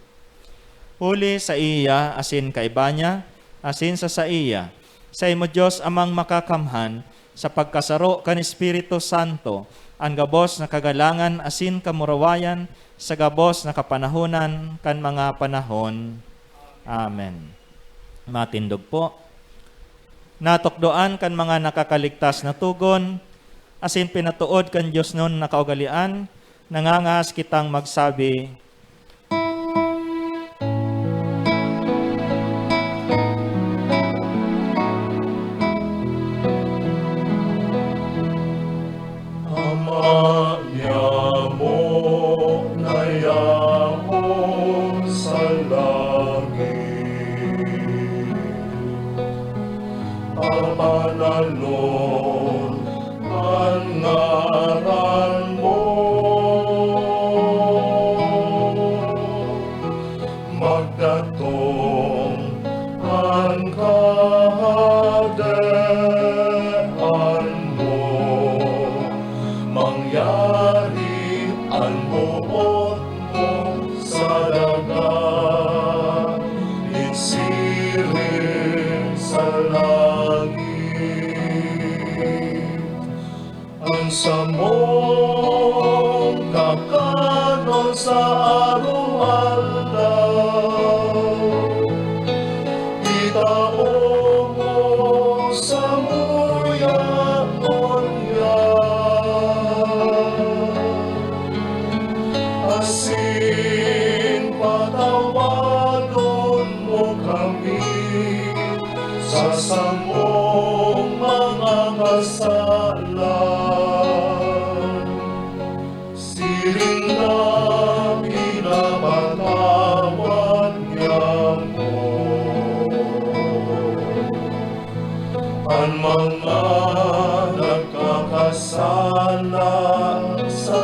Huli sa iya asin kaiba niya, asin sa iya, sa imo Diyos amang makakamhan, sa pagkasaro kan Espiritu Santo, ang gabos na kagalangan asin kamurawayan, sa gabos na kapanahunan kan mga panahon. Amen. Matindog po. Natokdoan kan mga nakakaligtas na tugon, asin pinatuod kan Diyos nun na kaugalian, nangangas kitang magsabi,
Ama mo na yamon sa langit, apanalon ang ngaran mo, magdatong ang kahadaan mo, mangyari ang buot mo sa dagat, itsirin sa langit. Ang samong kakanon sa araw-araw, itaon mo sa muyaon asin patawadon mo kami sa samong mga kasalan. Siring na pinapatawad niya mo ang mga nagkakasala sa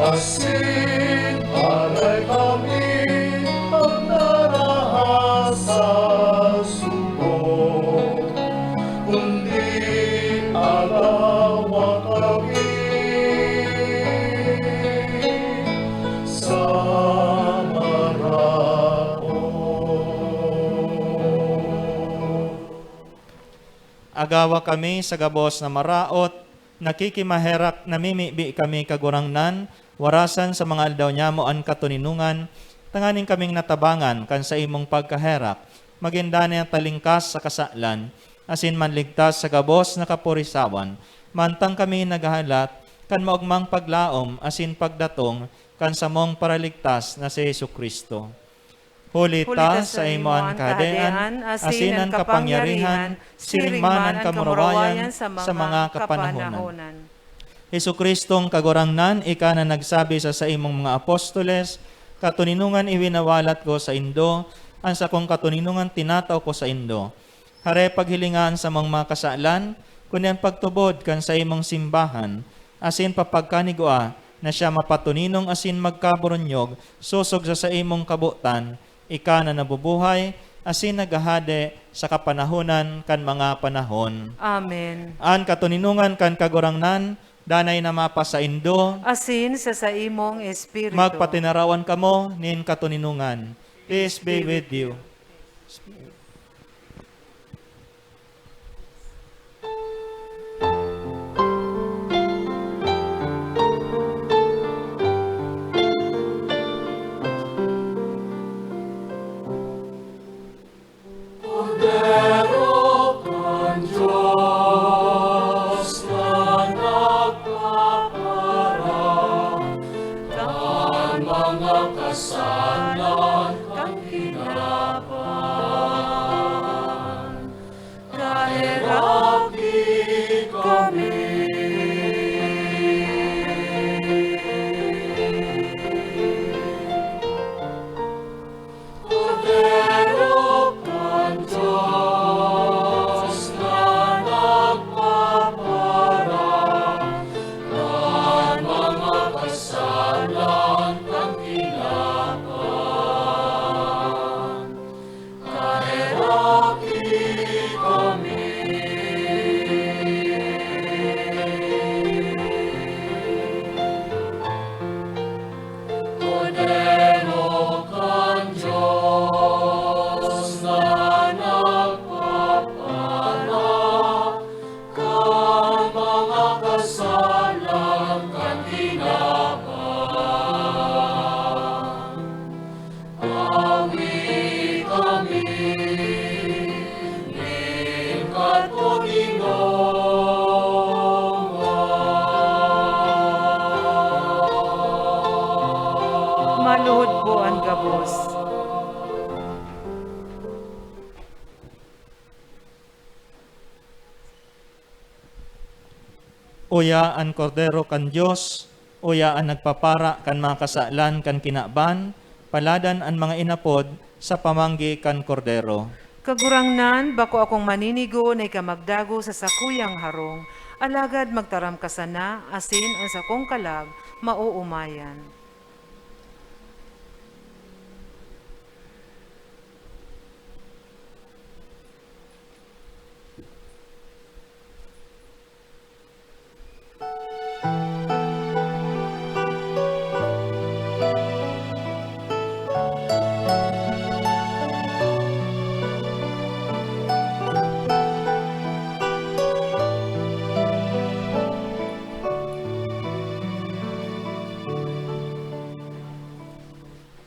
asin alay kami ang narahasa subok, kundi alawa kami sa maraon.
agawa kami sa gabos na maraot, nakikimaherak namimibi kami kagurangnan, warasan sa mga aldaw niya mo ang katuninungan, tanganing kaming natabangan kan sa imong pagkaherak, magindani ang talingkas sa kasalan, asin manligtas sa gabos na kapurisawan, mantang kami nagahalat, kan maugmang paglaom, asin pagdatong, kan samong paraligtas na si Jesucristo. Hulita sa imoan kadean, asin ang kapangyarihan, siringman ang kamurawayan sa mga kapanahonan. Jesukristong kagurangnan, ika na nagsabi sa imong mga apostoles, katuninungan iwinawalat ko sa indo, ang sa kong katuninungan tinataw ko sa indo. Hare paghilingaan sa mga kasalan, kunyan pagtubod kan sa imong simbahan, asin papagkanigua, na siya mapatuninong asin magkaburonyog, susog sa imong kabutan, ika na nabubuhay, asin nagahade sa kapanahunan kan mga panahon.
Amen.
An katuninungan kan kagurangnan, danay na mapa sa indo,
Asin sa imong espiritu.
magpatinarawan kamo nin katuninungan. Peace be with you.
Kordero kan Diyos na nagpaparang, kan mga kasalan kang kinapang.
gabos.
Uya ang kordero kan Dios, uya ang nagpapara kan mga kasalan kan kinaban, paladan ang mga inapod sa pamanggi kan kordero.
Kagurangnan, bako akong maninigo na ikamagdago sa sakuyang harong, alagad magtaram ka sana, asin ang sakong kalag, mauumayan.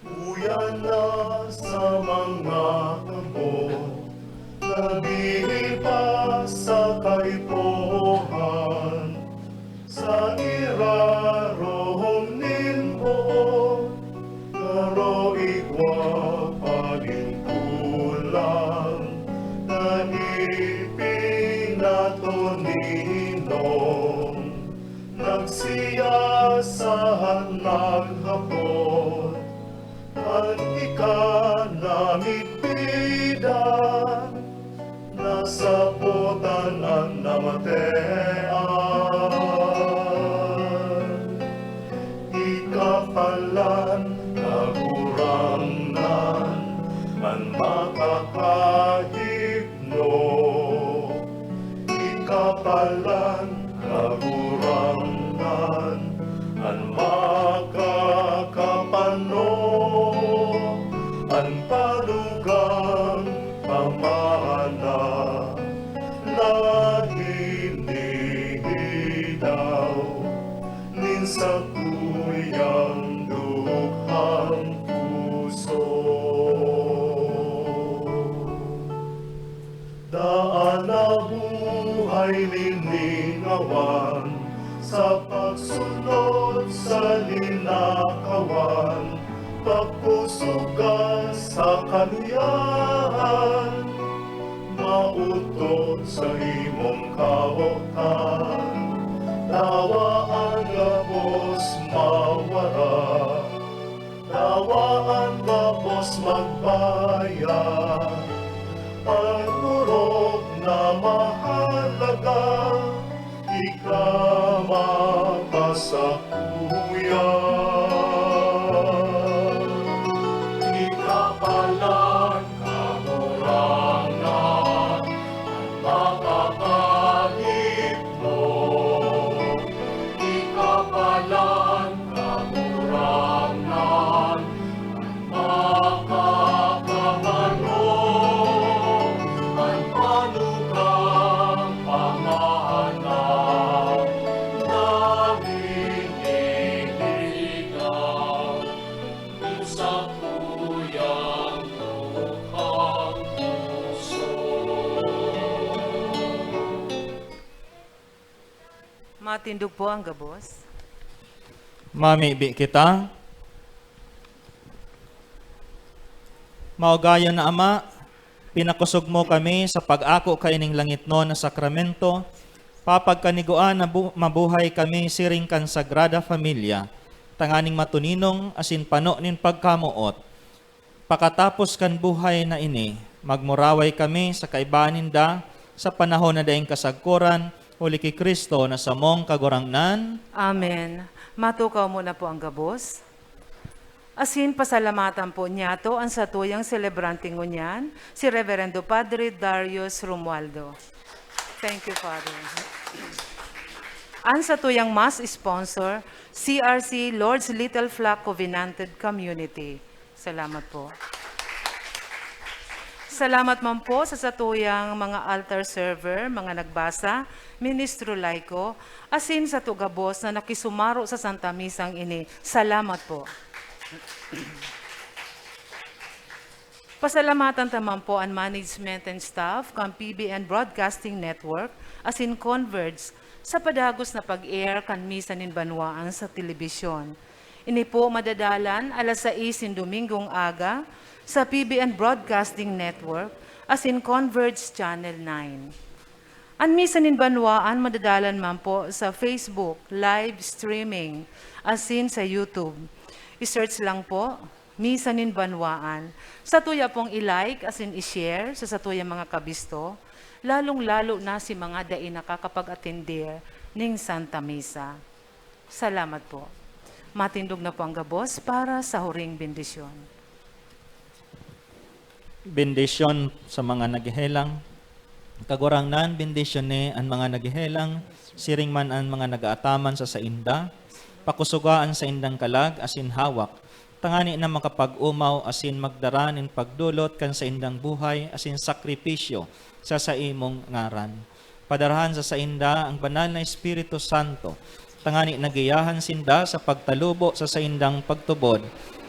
Uyan na sa mga kamot, nabili pa sa kaipohan, sa irarohong ninpo, karo igwa palingkulang, na ipinato-ninong, nagsiya sa naghapon, ang ikanamigbidan, nasa potan ang namatean. Ikapalan, kagurangnan, ang makakahipno. Ikapalan, kagurangnan, ang makakapano. Ang palugang pamana na hinihidaw nin sa tuyang dukhang puso. Daan na buhay liningawan sa pagsunod sa linakawan, pagpusugan sa kaluyahan, mautot sa imong kawotan, tawa ang gabos mawara, tawa ang gabos magbaya, ang urog na mahalaga, ikamapasakuyan. Ikapalan, kagurangan, ang makakahipno. Ikapalan, kagurangan, ang makakapano. Ang panugang pamana, na hinihiligaw, sa tuyang dukhang puso.
Matindog po ang gabos.
Mamibi kita. Maugayon na Ama, pinakusog mo kami sa pag-ako kaining langit no na sakramento, papagkaniguan na mabuhay kami siring kan Sagrada Familia, tanganing matuninong asin pano nin pagkamuot. Pakatapos kan buhay na ini, magmuraway kami sa kaibaninda sa panahon na daing kasagkuran, uli ki Kristo na samong kagurangnan.
Amen. Matukaw muna po ang gabos. Asin pasalamatan po niya to ang satuyang celebrante ngunyan, si Reverendo Padre Darius Romualdo. Thank you, Father. Ang satuyang mass sponsor, CRC Lord's Little Flock Covenanted Community. Salamat po. Salamat man po sa satuyang mga altar server, mga nagbasa, ministro laiko, asin sa tugabos na nakisumaro sa Santa Misang ini. Salamat po. Pasalamatan taman po ang management and staff ng PBN Broadcasting Network as in Converge sa padagos na pag-air kan misa nin banwaan sa telebisyon. Ini po madadalan alas 6 in Domingong aga sa PBN Broadcasting Network as in Converge Channel 9. Ang misa nin banwaan madadalan man po sa Facebook live streaming as in sa YouTube. I-search lang po, Misa nin banwaan. Sa tuya pong i-like as in i-share sa tuya mga kabisto, lalong-lalo na si mga dai nakakapag-atender ning Santa Misa. Salamat po. Matindog na po ang gabos para sa huring bendisyon.
Bendisyon sa mga naghelang. Kagurangnan, bendisyon ni ang mga naghelang, siring man ang mga nagaataman sa sainda, pakusugaan sa indang kalag asin hawak, tangani na makapag-umaw asin magdaranin pagdulot kan sa indang buhay asin sakripisyo sa imong ngaran. Padarahan sa sainda ang banal na Espiritu Santo, tangani nagiyahan sinda sa pagtalubo sa saindang pagtubod,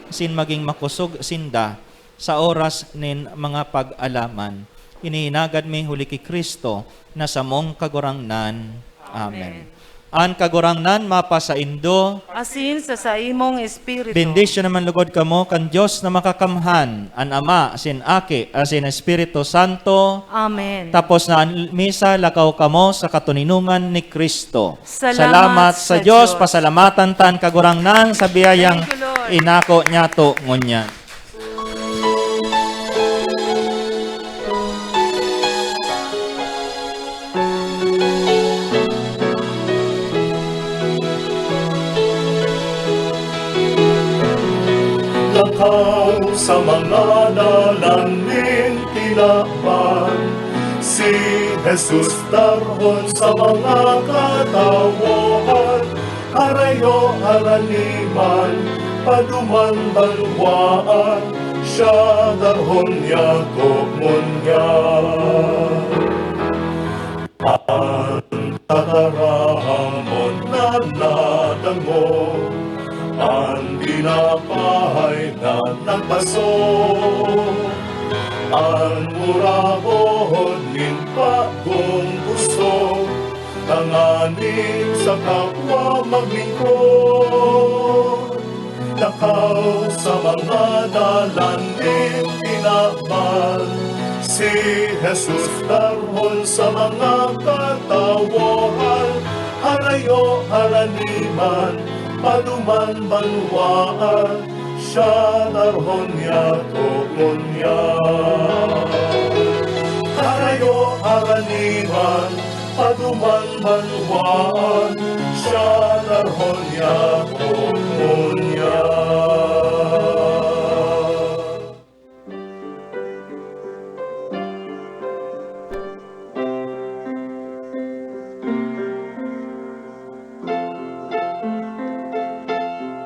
sin maging makusog sinda sa oras nin mga pag-alaman. Inihinagad mi huli ki Kristo na sa mong kagurangnan. Amen. An kagurangnan mapa sa indo,
Asin sa imong espiritu.
bendisyon naman lugod kamo kan Dios na makakamhan, an Ama, asin Aki, asin Espiritu Santo.
Amen.
Tapos na ang misa, lakaw kamo sa katuninungan ni Kristo.
Salamat
sa
sa
Diyos,
Diyos.
pasalamatan tan kagurangnan sa biyayang
Thank you, Lord.
inako niya to ngunya.
Lakaw sa mga dalanin tinakpan, si Jesus darhon sa mga katawahan, harayo haraniman, paduman balwaan, siya darhon yakop munya. Ang tatarahamon na nadango, ang dinapahay na nagpaso, ang murahon nin pagong gusto, tanganin sa kapwa maglingkod. Lakaw sa mga dalanin tinakpan, si Jesus darhon sa mga katawahan, harayo haraniman, paduman banwaan, siya darhon niya tukunya. Harayo haraniman, paduman banwaan, siya darhon niya tukunya.